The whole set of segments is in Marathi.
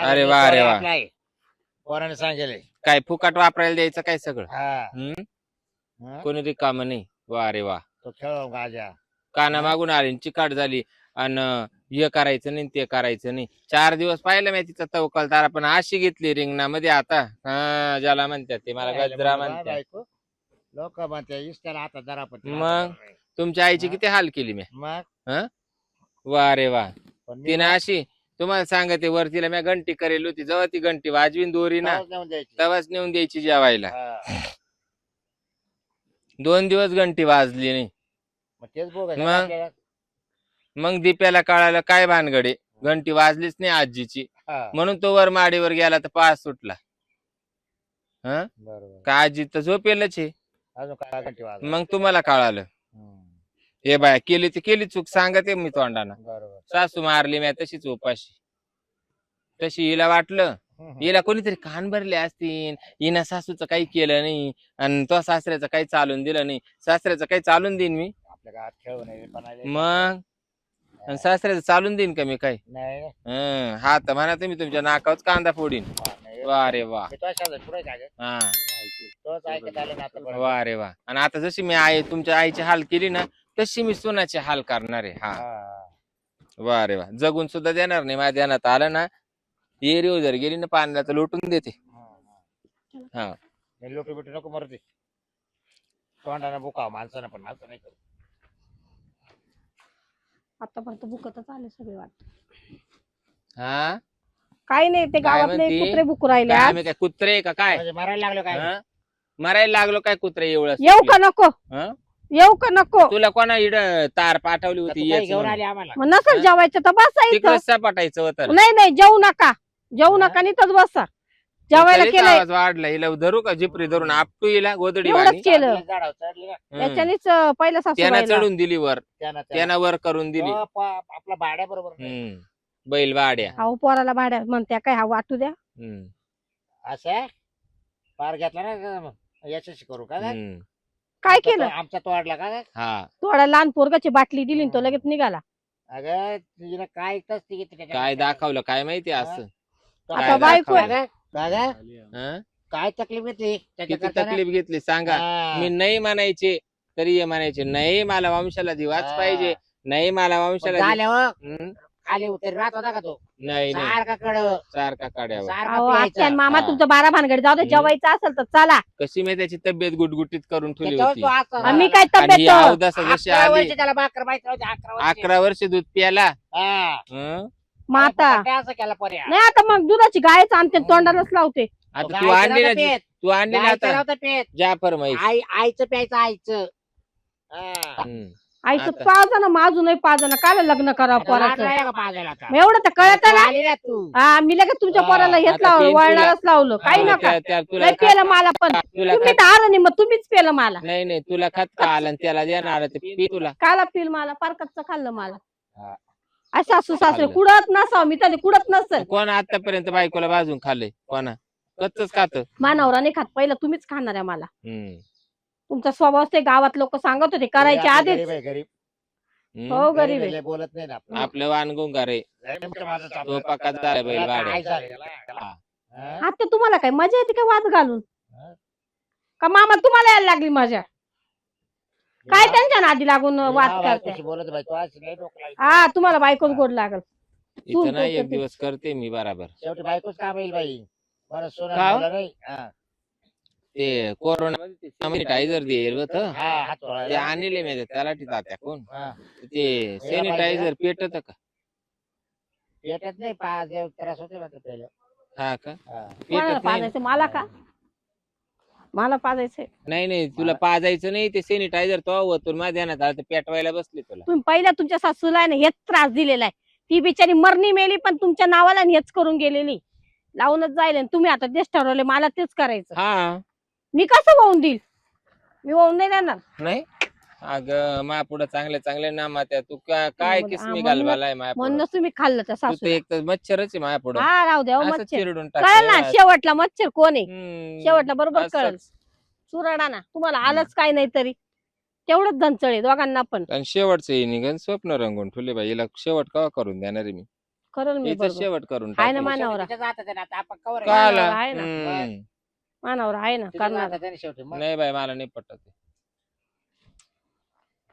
अरे वा अरे वा. पोराने सांगेल काय फुकट वापरायला द्यायचं काय सगळं. हा कोणी रिकाम नाही. वा अरे वा. तो खेळ गाजा काना मागून आली चिकाट झाली आणि हे करायचं नाही ते करायचं नाही. 4 दिवस पाहिलं मी तिचा तवकलतारा पण अशी घेतली रिंगणामध्ये आता. हा ज्याला म्हणतात ते मला गजरा म्हणतात. लोक म्हणते इष्टाला आता जरा पण मग तुमच्या आईची किती हाल केली मी. मग वा रे वा. पण तिने अशी तुम्हाला सांगते वरतीला मी घंटी करेल होती. जेव्हा ती घंटी वाजवीन दोरी ना तेव्हाच नेऊन द्यायची जेवायला. 2 दिवस घंटी वाजली नाही. मग दीप्याला कळालं काय भानगडे घंटी वाजलीच नाही आजीची. म्हणून तो वर माडीवर गेला तर पास सुटला. का आजी तर झोपेलच आहे. मग तुम्हाला कळालं. हे बाय केली ती केली चूक सांगते मी तोंडाना. सासू मारली मी तशीच उपाशी. तशी हिला वाटलं हिला कोणीतरी कान भरले असतील. हिनं सासूचं काही केलं नाही आणि तो सासऱ्याचं काही चालून दिलं नाही. सासऱ्याचं काही चालून देईन मी मग सासऱ्याचं चालून देईन का मी काय. हा तर म्हणा तुम्ही तुमच्या नाकावच कांदा फोडीन. वा रे वा. हा वा रे वा. आणि आता जशी मी आई तुमच्या आईची हाल केली ना तशी मी सोनाची हाल करणार आहे. हा वा रे वा. जगून सुद्धा देणार नाही. माझ्या ध्यानात आलं ना एरिओ जर गेली ना पाण्याला तर लोटून देते. हा लोटू बिटू नको मरते तोंडाने बुकाव माणसानं पण असं नाही करू. आतापर्यंत बुकतच आले सगळे वाटत. हा काही नाही ते गावातले कुत्रे बुकू राहिले. आम्ही काय कुत्रे का काय म्हणजे मरायला लागलो काय मरायला लागलो काय कुत्रे एवढं. येऊ का नको येऊ का नको. तुला कोणा इड तार पाठवली होती घेऊन आले आम्हाला मग नसेल जेवायचं तर बसायचं. तिकडे सपाटायचं होतं. नाही नाही जेवू नका जेवू नका नीतच बसा. जेवायला केलंय आवाज वाढला. हिला धरू का जिपरी धरून आपटू हिला गोदडी एवढंच केलं. झाडावर चढली ना त्याच्यानेच पहिल्या त्यानं सासूबाईला चढून दिली वर. त्यानं त्यानं वर करून दिली. आपला भाड्या बरोबर बैल वाड्या. अहो पोराला भाड्या म्हणत्या काय हा वाटू द्या. असं पार घेतला ना याच्याशी करू का काय केलं आमचा तोडला का हा थोडा लहान पोरगाची बाटली दिली न तो लगेच निघाला. अगं तुझीला काय काय दाखवलं काय माहिती असं. आता बायको काय तकलीफ घेतली किती तकलीफ घेतली सांगा. मी नाही म्हणायचे तरी हे म्हणायचे नाही मला वंशाला दिवाच पाहिजे. नाही मला वंशाला खाली उतर राहत होता का तो नाही नाही सारखा कड सारखा काढ्यावर. अहो आत्या मामा तुमचं 12 भानगड जाऊ दे. जेवायचं असेल तर चला. कशी मी त्याची तब्येत गुटगुटीत करून ठेवली होती. आम्ही काय आणि ही तब्येत अवदासा जशी आली त्याला भाकर माहिती नव्हती 11 वर्ष दूध प्याला. मग आता असं केला पर्याय नाही आता मग दुधाची गायच आणते तोंडालाच लावते. आता तू आणली ना तू आणली ना आता पेत जाफर म्हैस. आईचं प्यायचं आईचं आईचं पाच ना माझू नाही पाच ना काय लग्न करावं पोराचं. पाजायला एवढं तर कळत ना. आली ना तू हा मी लगेच तुमच्या पोराला हेच आता लावलं पेन वळणारच लावलं काही नका. तुला नाही पेलं मला पण तुला तुम्ही तर आलं नाही मग तुम्हीच पेलं मला. नाही नाही तुला खतका आला आणि त्याला देणार ते पी तुला. काला पिल मला पारकतचं खाल्लं मला. असं सासू सासरे कुडत नसावं मी तर कुडत नसेल. कोण आतापर्यंत बायकोला भाजून खाल्लंय कोणा कच्चच खात. मानवरा नाही खात पहिलं तुम्हीच खाणार आहे मला. तुमचा स्वभाव ते गावात लोक सांगत होते करायच्या आधीच. गरीब हो गरीब आहे. बोलत नाही ना आपलं वानगुंग रे तो पकात झाला बैल वाड्या. आता तुम्हाला काय मजा येते का वाद घालून का मामा तुम्हाला यायला लागली मजा. काय त्यांच्या नादी लागून वाद करते. बोलत बाई तू असं नाही डोकं लावत. हा तुम्हाला बायकोच गोड लागल. इथं नाही एक दिवस करते मी बराबर. शेवटी बायकोच काम येईल बाई बरं सोनं का? बोललं नाही ते कोरोना मध्ये सॅनिटायझर दिलं होतं हा हात ते वळायला. आणले मी त्याला तात्या कोण हा. ते सॅनिटायझर पेटत का. पेटत नाही पाच त्रास होते म्हणतात पहिलं. हा का हा. कोणाला पेटत नाही. पाजायचं मला का मला पाजायचंय. नाही नाही तुला पाजायचं नाही ते सॅनिटायझर तो होतो माझ्या ध्यानात आलं पेटवायला बसले तुला. तुम्ही पहिल्या तुमच्या सासूला आहे ना हेच त्रास दिलेला आहे. ती बिचारी मरणी मेली पण तुमच्या नावाला हेच करून गेलेली लावूनच जाईल. तुम्ही आता तेच ठरवले मला तेच करायचं. हा मी कसं वाहून देईल. मी वाहून नाही देणार. नाही अगं मा पुढं चांगले चांगले नाम त्या तू काय म्हणून- किसमी म्हणून- घालवालाय माया पुढं. म्हणूनच तुम्ही खाल्लं त्या तू तर सासू. एक तर मच्छरच आहे माया पुढं. हा राहू द्या हो असं मच्छर. चिरडून कळलं ना टाकलं. शेवटला मच्छर कोण आहे. हम्म, शेवटला बरोबर असंच. कळलं. चुराडा ना तुम्हाला आलंच काय नाही तरी तेवढंच धनचळे दोघांना पण. आणि शेवटचं हे निघन स्वप्न रंगून ठेवले बाई हिला शेवट कवा करून देणार आहे मी. करल मी याचा बरोबर. शेवट करून आहे ना टाकेल. मानावर. तिच्या जातात आहे ना, आता आपण कवर का आहे. आला? मानावर आहे ना. हम्म. मानावर आहे ना तिच्या करणार. जातात आहे ना शेवटी मग. नाही बाई मला नाही पटत आहे.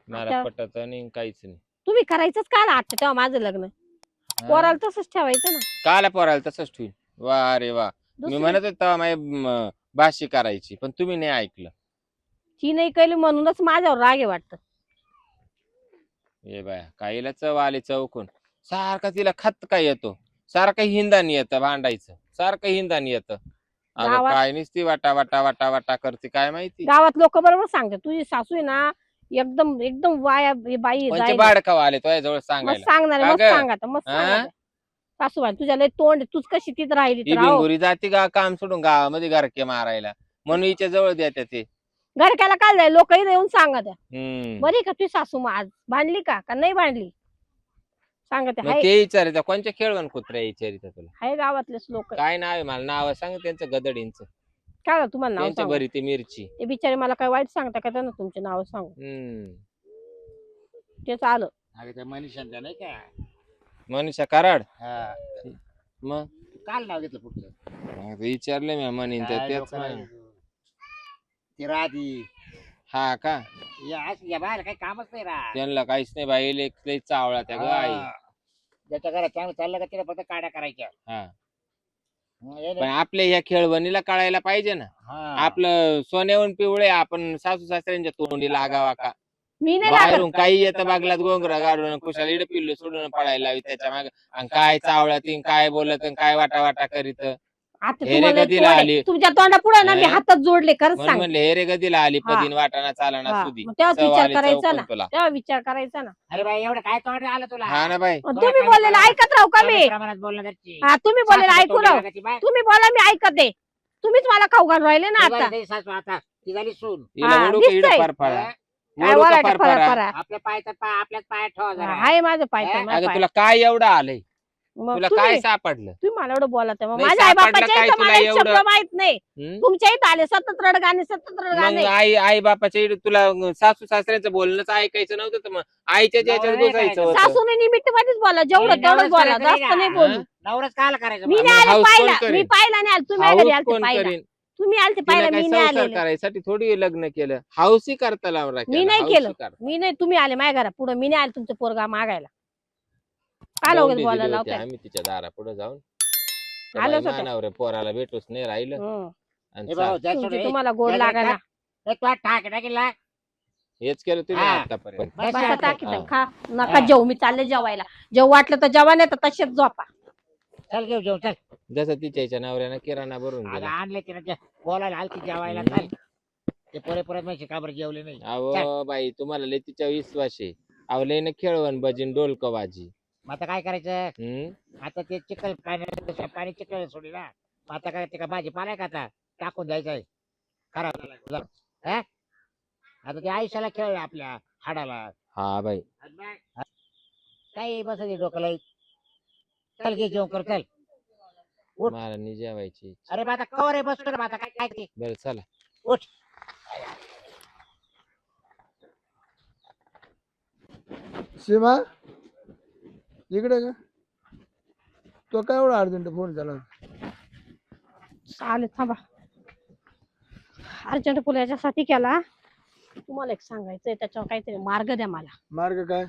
मला आता- पटत नाही काहीच नाही. तुम्ही करायचंच का आजच्या तेव्हा माझं लग्न हा? पोराला तसंच ठेवायचं ना. काला पोराला तसंच ठेवीन. वा रे वा. मी दुसरी म्हणत होता माझी भाषी करायची पण तुम्ही नाही ऐकलं. ती नाही केली म्हणूनच माझ्यावर रागे वाटत. ए बाया काहीला चव आली चौकून सारखा तिला खत काय येतो सारखं हिंदानी येतं भांडायचं सारखं हिंदानी येतं. अगं गावात- काय नुसती वाटा वाटा वाटा वाटा करते काय माहिती. गावात लोक बरोबर सांगतात तुझी सासू आहे ना एकदम एकदम वाया हे बाई कोणचे जाईल. बाडकाव आले तुझ्या जवळ मग सांगायला. सांगणार का मग गं? सांगा मग हा? सांगा सासूबाई तुझ्या लय तोंड तूच कशी तिथं राहिली ही तर राहो. बिंगुरी जाते का काम सोडून गावामध्ये घरके मारायला म्हणून हिच्या जवळ द्या ते. घरक्याला काय जाईल लोक येऊन सांगा त्या हम्म. बरी का तुझी सासू मग आज भांडली का नाही भांडली सांगते मग हाय ते विचारित कोणच्या खेळवण कुत्र्या विचारित तुला हाय गावातलेच लोक काय नाव आहे मला नाव सांग त्यांचं गदडींचं काय गं तुम्हाला नाव त्यांच्या सांगू बरी ती मिरची. ते बिचारे मला काय वाईट सांगता का त्यांना तुमचे नाव सांगू हम्म. तेच आलं. अगं त्या मनीषांच्या नाही का मनीषा कराड हा. मग काल नाव घेतलं पुढचं विचारले मी म्हणीन तर काय तेच लोकांना- म्हणे. ती राधी हा का या बाहेर काही कामच नाही राहत. त्यांना काहीच नाही बाई लई चावळा त्या ग आई. हा. ज्याच्या घरात चांगलं चाललं का तिला फक्त काड्या करायच्या. हा हे पण नाही. आपल्या ह्या खेळवणीला कळायला पाहिजे ना. हा. आपलं सोन्याहून पिवळे आपण सासू सासऱ्यांच्या तोंडी लागावा का. मी नाही लागत बाहेरून काही येतं बागलात गोंगरा गाडून कुशाला इड पिल्लू सोडून पडायला लावी त्याच्या मागे आणि काय चावळत आणि काय बोलत आणि काय वाटा वाटा करीत. आता हे रे तुम्हाला गदीला तोंड आली. आहे. तुमच्या तोंडा पुढे ना मी हा? हातात जोडले खरंच म्हणून सांग म्हणले हे रे गदीला आली हा. पदीन वाटाणा चालना हा. सुधी मग तेव्हाच चव विचार आली करायचा चौकून ना तुला. तेव्हा विचार करायचा ना अरे बाई एवढं काय तोंड आलं तुला हा ना बाई. मग तुम्ही बोललेलं ऐकत राहू का मी प्रमाणात बोलणं त्याची. हा तुम्ही बोललेलं सासूला ऐकू तोंडी राहू लागायची बाई. तुम्ही बोला मी ऐकते तुम्हीच मला खाऊ घालून राहिले ना ती आता झाली सासू आता ती झाली सून. हिला हा, वडू का इड दिसतंय. फरफरा हा? काय वडू का वराटा फरा फरफरा. फरा आपल्या आपल्याच पाय ठेवा जरा. हाय माझं पाय हा? तर, माझं अगं पाय. तुला काय एवढं आलंय मग तुला तुम्ही काय सापडलं. तुम्ही मला एवढं बोला मग नाही, माझ्या आई सापडलं बापाच्या काय इथं तुला मला एक शब्द एवढं? माहित नाही हम्म? तुमच्या इथं आले सतत रडगाणे सतत रडगाणे मग आई बापाच्या इकडे तुला सासू सासऱ्यांचं बोलणंच ऐकायचं नव्हतं तर मग आईच्या ज्याच्यावर नवरा नाही घुसायचं करायचं. होतं. सासूने निमित्त मध्येच बोला जेवढं नाही, तेवढंच नवराच बोला करायचं जास्त नाही नाही का? बोलू नवराच काल करायचं मी मला? नाही आले हाऊस कोण पाहिला करेल? मी पाहिला नाही आले तुम्ही हाऊस घरी आलते कोण पाहिला करीन तुम्ही आलते तिला पाहिला काय मी नाही संसार आलेले करायसाठी थोडी लग्न केलं हाऊसी करता लावला मी नाही केलं. मी नाही तुम्ही आले माझ्या घरा पुढे मी नाही आले तुमचं पोरगा मागायला काय लोक बोलायला लावताय आम्ही तिच्या दारा पुढे जाऊन त्या आलोच बाई होते. मानावर पोराला भेटूच नाही राहिलं हं. आणि हे चाल. बाबा, त्यात तुमची सोड, तुम्हाला गोड हे लागायला हे तुला ठाक टाकीला. हेच केलं तुम्ही हा. आतापर्यंत. बस बसा आता. टाकीत हा. खा नका हा. जेवू मी चालले जेवायला जेव वाटलं तर जेवा नाही तर तसेच झोपा चल घेऊ जेवू चल. जसं तिच्या नवऱ्यानं किराणा भरून अगं दिला. आणले तिला बोलायला आलती जेवायला हम्म. चल. ते परत माहिती का बरं जेवले नाही. अहो बाई तुम्हाला लय तिच्या विश्वास आहे. अहो लय ना खेळवण भजीन डोलक भाजी. मग आता काय करायचं हम्म आता ते चिखल पाणी चिखल सोडली ना मग आता काय ते का भाजीपाला आहे का आता टाकून द्यायचंय खराब हा? आता ते आयुष्याला खेळ आपल्या हाडाला हा बाई काही बस डोक्याला चल घे जेवण कर चल. उठ. मला नाही जेवायची. अरे बा आता कवर आहे बसतो ना आता काय काय ते बरं चला. उठ. सीमा इकडे का तो काय एवढा अर्जंट फोन झाला चालेल थांबा अर्जंट पुल याच्यासाठी केला तुम्हाला एक सांगायचंय त्याच्यावर काहीतरी मार्ग द्या मला मार्ग काय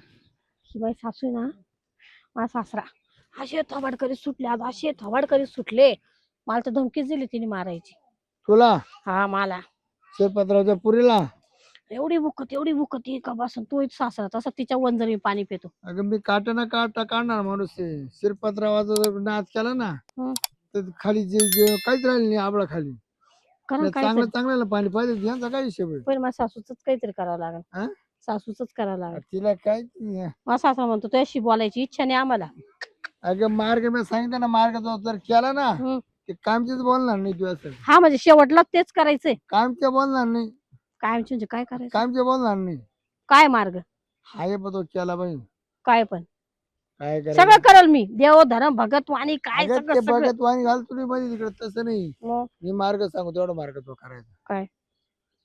ही बाई सासू आहे ना माझा सासरा असे थवाड करीत सुटले आज असे थवाड करीत सुटले मला तर धमकीच दिली तिने मारायची तुला हा मला शेतपत्राच्या पुरीला एवढी बुकत ही का बसून तो सासरा तसा तिच्या वंजरी पाणी पितो अगं मी काटा काढणार माणूस आहे शिरपत्रावाचा नाच केला ना हं. तर खाली जे काहीच राहिलं नाही आबळा खाली कारण काय चांगल्याला पाणी पाहिजे यांचा काय हिशोब आहे पण माझ्या सासूच काहीतरी करावं लागेल हा? सासूच करावं लागेल तिला काय माझा सासरा म्हणतो तुझ्याशी बोलायची इच्छा नाही आम्हाला अगं मार्ग मी सांगितलं ना मार्ग जो जर केला ना हं. ते कामचीच बोलणार नाही तुझ्या हा म्हणजे शेवटला तेच करायचंय कामचे बोलणार नाही काय म्हणजे काय करायचं कामचे बोलणार नाही काय मार्ग हाय पण तो केला बाई काय पण काय सगळं करायचं करल मी देव धर्म भगत वाणी काय अगं सगळं ते सगळं बघत वाणी घाल तुम्ही मध्ये तिकडे तसं नाही मग मी मार्ग सांगू तेवढा मार्ग तो करायचा काय?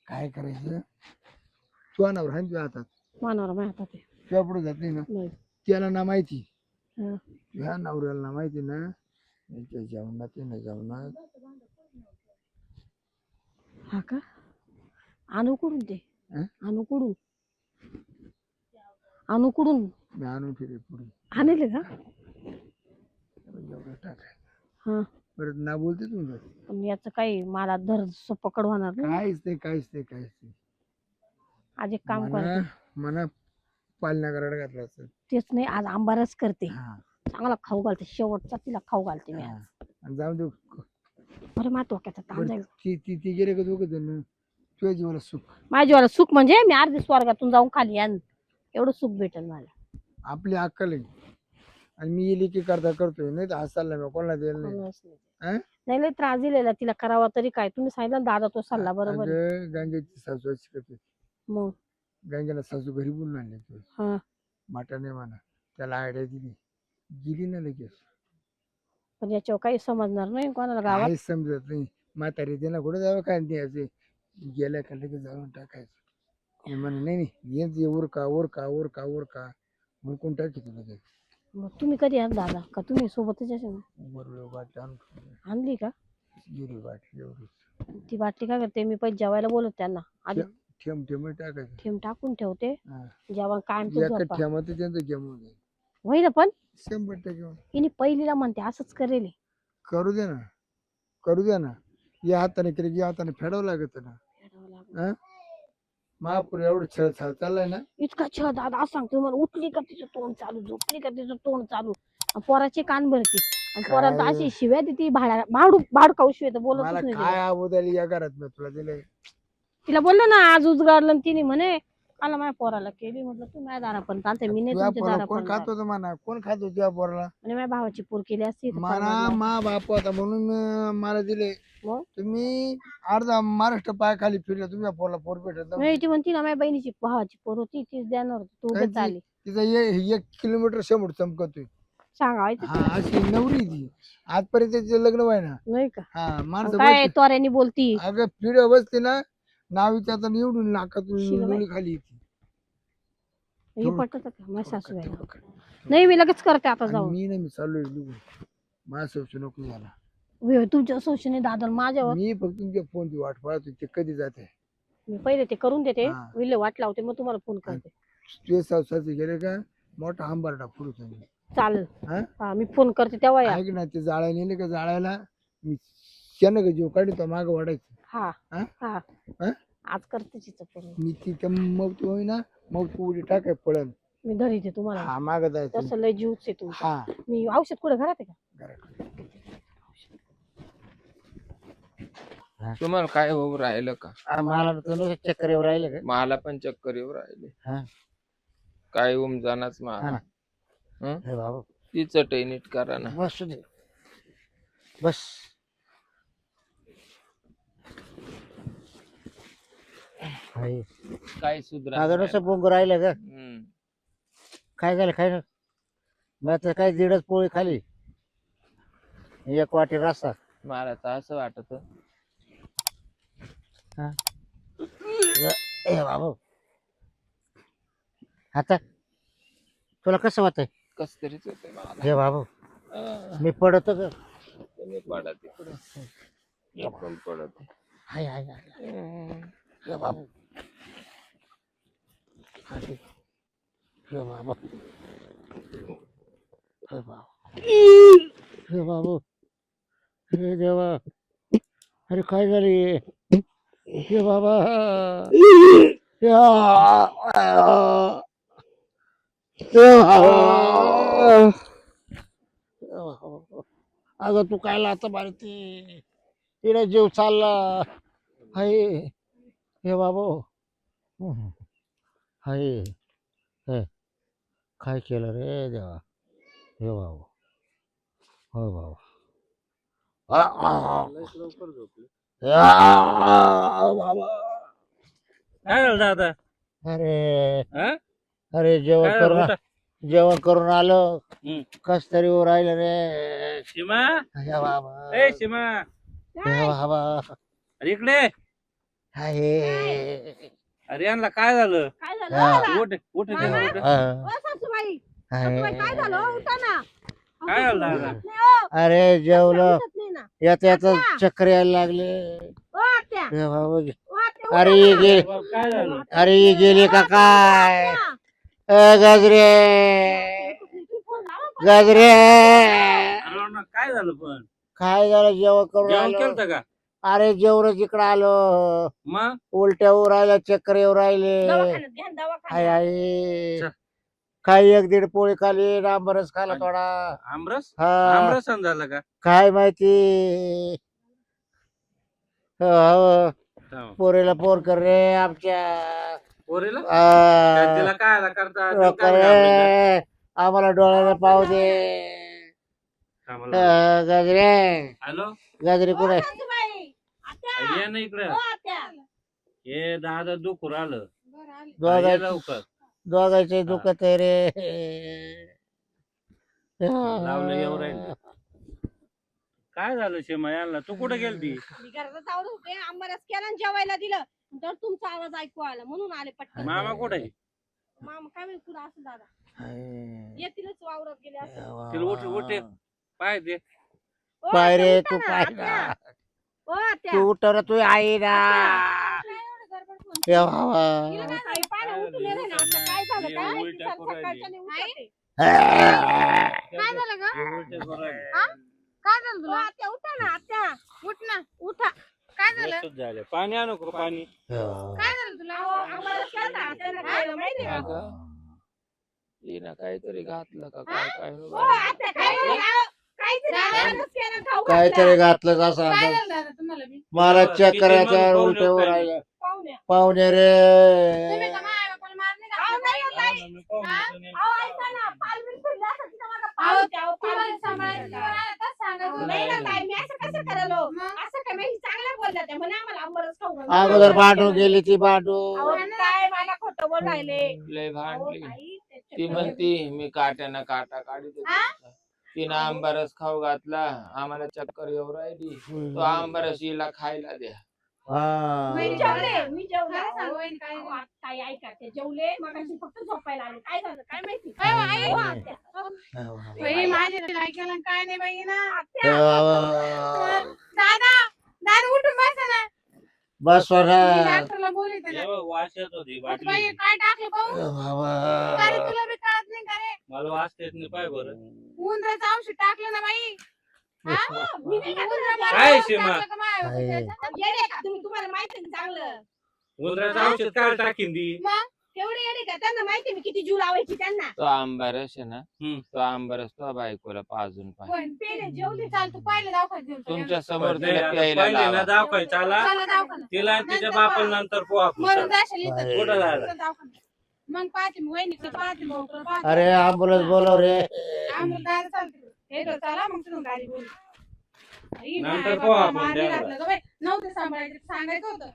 काय करायचं तू अनावर हाय तुझ्या हातात मानवर माझ्या हातात आहे. तुझ्या पुढे जात नाही ना नाही. त्याला ना माहिती हं. ह्या नवऱ्याला ना माहिती ना यांच्या जेवणात ते ना जेवणात हा का अनुकडून ते हं? अनुकडून अनुकडून मी आणून फिरे पुढे आणले का जेवढं टाकाय हा परत ना बोलते तुमचं पण याचं काही मला धर पकड होणार नाही काहीच नाही आज एक काम मना करते मना पालण्या करायला घातला असं तेच नाही आज आंबारच करते हा चांगला खाऊ घालते शेवटचा तिला खाऊ घालते मी आज. आणि जाऊ दे बरं माझ्या डोक्याचा ताण जाईल ती गेले का दोघं जण तुझ्या जीवाला सुख माझ्या जीवाला सुख म्हणजे मी अर्धी स्वर्गातून जाऊन खाली आण एवढं सुख भेटेल मला आपली अक्कल आहे आणि मी येली की करता करतोय नाही तर हसायला मी कोणाला द्यायला नाही कोणालाच नाही. हं? नाही लय त्रास दिलेला तिला करावा तरी काय तुम्ही सांगितलं ना दादा तो सल्ला बरोबर आहे. अगं गांजाची सासू अशी करते मग गांजाला सासू घरी बोलून आणले तू हा माटा नाही म्हणा त्याला आयडिया दिली गेली ना लगेच पण याच्यावर काही समजणार नाही कोणाला गावात काहीच समजत नाही म्हातारी त्यांना कुठं जावं काय द्यायचे गेल्या का लगेच जाऊन टाकायचं मी म्हणे नाही ये उरका मुरकून टाकी तुला लगेच मग तुम्ही कधी आण दादा का तुम्ही सोबतच असेल बरोबर बाटली आणून ठेवली. आणली का गेली बाटली एवढी ती बाटली काय करते मी पहिले जेवायला बोलत त्यांना आधी ठेम टाकायचं ठेम टाकून ठेवते हा. जेवण कायम एका ठेमात त्यांचं जेवण होईल होईल पण 100% हिने पहिलीला म्हणते असंच करेल करू दे ना या हाताने केलं की या हाताने फेडावं लागत ना महापूर एवढं छळ चाललाय ना इतका छळ दादा असं सांगतो मला उठली का तिचं तोंड चालू झोपली का तिचं तोंड चालू आणि पोराचे कान भरते आणि पोरात काय? अशी शिव्या देते भाड खाऊ शिव्या तर मला बोलतच नाही काय तिला. आबोदाली या घरात मी तुला दिलंय तिला बोललो ना आज उजगाडलं आणि तिने म्हणे मला माझ्या पोराला केली म्हटलं तू माझ्या दारापर्यंत आलते मी नाही तुझ्या तुमच्या पोराला कोण दारापर्यंत खात होतं म्हणा कोण खात होतं तुझ्या पोराला आणि माझ्या भावाची पोर केली असती तर मला परवडलं. मा बाप होता म्हणून मला दिले मग? तुम्ही अर्धा महाराष्ट्र पाय खाली फिरले तुमच्या पोराला पोर भेटत नव्हतं. नाही ती म्हणती ना माझ्या बहिणीची भावाची पोर होती तीच देणार होती तू उगाच काय आली तिचा 1 किलोमीटर समोर चमकतोय सांगायचं हा अशी नवरी ती आजपर्यंत तिचं लग्न व्हाय ना नाही का हा मग माणसं काय बसली. तोऱ्याने बोलती अगं पिढ्या बसते ना नाव विचारता निवडून नाकातून शिवाय? डोळी खाली येते हे थोडं- पटत का माझ्या सासूबाईला नाही मी लगेच करते आता आणि जाऊन मी चाललोय निघून माझ्या सवशी नको झाला तुमच्या सोशने दादा माझ्यावर मी फक्त तुमच्या फोनची वाट पाहतो ते कधी जाते मी पहिले ते करून देते हा. विले वाट लावते मग तुम्हाला फोन करते तुझे सासू गेले का मोठा आंबारडा फुडू तुम्ही चालेल हा? हा मी फोन करते तेव्हा या ऐक ना ते जाळ्या नेले का जाळ्याला मी त्यानं का जीव काढतो माग वाढायचं हा हा? हा हा? आज करते तिचं फोन मी तिथं मग तू होई ना मग तू उडी टाकाय पळण मी घरी येते तुम्हाला हा माग जायचं तसं लय जीवच आहे तुमचा हा मी औषध कुठे घरात आहे का घराकडे. तुम्हाला काय होऊ राहिलं का मला चक्कर येऊ राहिले का मला पण चक्कर येऊ राहिले हा. काय उमजानाच हा मला ना. हं? हे बाबा ती चटई नीट करा ना बस दे बस हाय. काय सुधरा माझं नुसतं बोंग राहिलं का काय झालं काय ना मग आता काय 1.5 पोळी खाली 1 वाटी रस्सा मला तर असं वाटत ए बाबा आता तुला कसं वाटतंय कस तरीच होते मला हे बाबा अं, मी पडतो का तुम्ही पडा तिकडे पण पडत हाय हाय हाय. हे बाबा हाय. हे बाबा हे बाबा हे बाबा हे देवा अरे काय झाले हे बाबा अगं तू काय लाता मारती तिला जीव चालला हाय हे बाबा हाय हे काय केलं रे देवा हे बाबा हो बाबा काय झालं दादा अरे हा? अरे काय झालं? जेवण करून आलो हम्म. कस तरी राहिलं रे सीमा हे बाबा ए सीमा हे बाबा अरे इकडे हाय अरे यांना काय झालं काय हा. झालं उठ उठ मामा? उठ. ओ सासूबाई सासूबाई, काय झालं हो? उठा ना. काय झालं दादा? उठत नाही हो. अरे जेवलं उठत नाही ना. याच आत्या. चक्कर यायला लागले ओ आत्या, हे बाबा. ओ आत्या, उठा अरे ना. गे काय झालं? अरे ही गेली का काय आत्या. गजरे फोन लावा पण. गजरे अरे ना, काय झालं पण? काय झालं जेवण करून जेवण आलो केलं का? अरे जेवण इकडं आलो मग उलट्या येऊ राहिल्या चक्कर येऊ राहिले दवाखान्यात घ्या ना, हाय दवाखान्यात. आई चा. काही एक दीड पोळी खाली डांबरच खाला थोडा आमरस हा आमरसन झालं का? काय माहिती हो, थांब. पोरीला पोर कर रे आमच्या पोरीला आ, तिला काय आला करता तिला लोक काय घाबरलं? रे, आम्हाला डोळ्याला पाहू दे थांबा. गजरे हॅलो गजरे ओ कुठे सासूबाई, आत्या, ये ना इकडे. ओ आत्या. हे दादा दुखून आलं. ये दोघांचे लवकर. दोघांचे दुखत आहे रे लावलं येऊ राहिलं. काय झालं शेमा यांना? तू कुठे गेलती? मी घरात जाऊन होते, आंबारस केला आणि जेवायला दिलं, तर तुमचा आवाज ऐकू आला म्हणून आले पटकन. मामा कुठे? मामा काय माहिती कुठं असं दादा येतीलच वावरात गेले असं. तिला उठ उठ पाय दे. ओ, पाय रे आत्या, तू उठा ना, पाय आत्या. ना ओ आत्या. तू उठ रे तू आई ना काय एवढं गडबड करून? हे बाबा. हिला काय झालं? पाय ना, उठून ये रे ना. आता काय झालं? हे काय माहिती? उलट्या सकाळ- करू राहिली. सकाळच्याने उठते. काय झालं ग? उलट्या करू राहिली. काय झालं तुला? आत्या उठा ना, आत्या उठ ना, उठा. काय झालं? व्यवस्थित झालं. पाणी आणू का पाणी? काय झालं तुला? आम्हाला केलं ना, आत्याला खायला माहिती आहे का? हिनं काहीतरी घातलं का काय काय ओ, आत्या, काय झालं? काहीतरी आम्हालाच केलं, खाऊ घातलं. काहीतरी घातलं असं काय आता. झालं दादा तुम्हाला बी? मला किती चक्कर मग याच्या पाहुणे उलट्या होऊ काय? राहिल्या पाहुण्या. पाहुणे तुम्ही रे का माझ्या बापाला मार नाही घातला? नाही होत आहे. अहो, ऐका ना, पालवी फिरली असं तिथं माझा पाय होता, अहो, पालवी सांभाळायचं जीवन आलं तर सांगायचं. नाही ना ताई, मी असं कसं करायलो? असं काय, मी चांगलं बोलल्या त्या, म्हणे आम्हाला आंबरस खाऊ घाला. अगोदर भांडून गेली ती भांडून अहो, काय मला खोटं बोल राहिले. लय अहो, भांडली ताई, त्याच्या ती म्हणती मी काट्यानं काटा काढीत होती. तिनं आंबारस खाऊ घातला आम्हाला चक्कर येऊ राहिली तो आंबारस हिला खायला द्या. मी हा जेवले, मी जेवले. अहो, ताई ऐका, ते जेवले मगाशी फक्त झोपायला आले. काय झालं काय माहिती? हो, आत्या. बाई माझे काय केलं काय नाही बाई ना आत्या. दादा दादा उठून बसा ना बस मी स्वरा डॉक्टरला बोलते ना वास येत होती बाई बाटली. काय टाकलं भाऊ अरे तुला बी कळत नाही का रे मला वास येत नाही पाय बरं. उंदराचं औषध टाकलं ना बाई हा? मी नाही टाकलं उंदराचं ना. काय औषध सीमा? टाकलं का माझ्या डोक्यात? येडे का तुम्ही? तुम्हाला माहिती आहे ना चांगलं. उंदराचं औषध काय टाकीन दी? मग तेवढे येडे का? त्यांना माहिती आहे मी किती जीव लावायची त्यांना. तो आंबारस आहे ना हम्म. तो आंबारस तो बायकोला पाजून पाहिजे. पण पेले जेवली चाल तू पाहिलं दवाखान्यात घेऊन चल. तुमच्या समोर ते तिला आता प्यायला पहिले ना लावा. दाखवायचा आला चला दवाखान्यात. तिला आणि तिच्या बापाला नंतर पोहा मरून जाशील इथं. कुठं झालं? चल दवाखान्यात. मग पाहते मी वहिनीकडे पाहते भाऊकडे पाहते. अरे अँब्युलन्स बोलव रे आम्ही दादा चालते हे तर चला मग तुम्ही गाडी बोलू नंतर पाहू आपण मारली द्यायला. घातलं गं बाई. नव्हतं सांभाळायचं सांगायचं होतं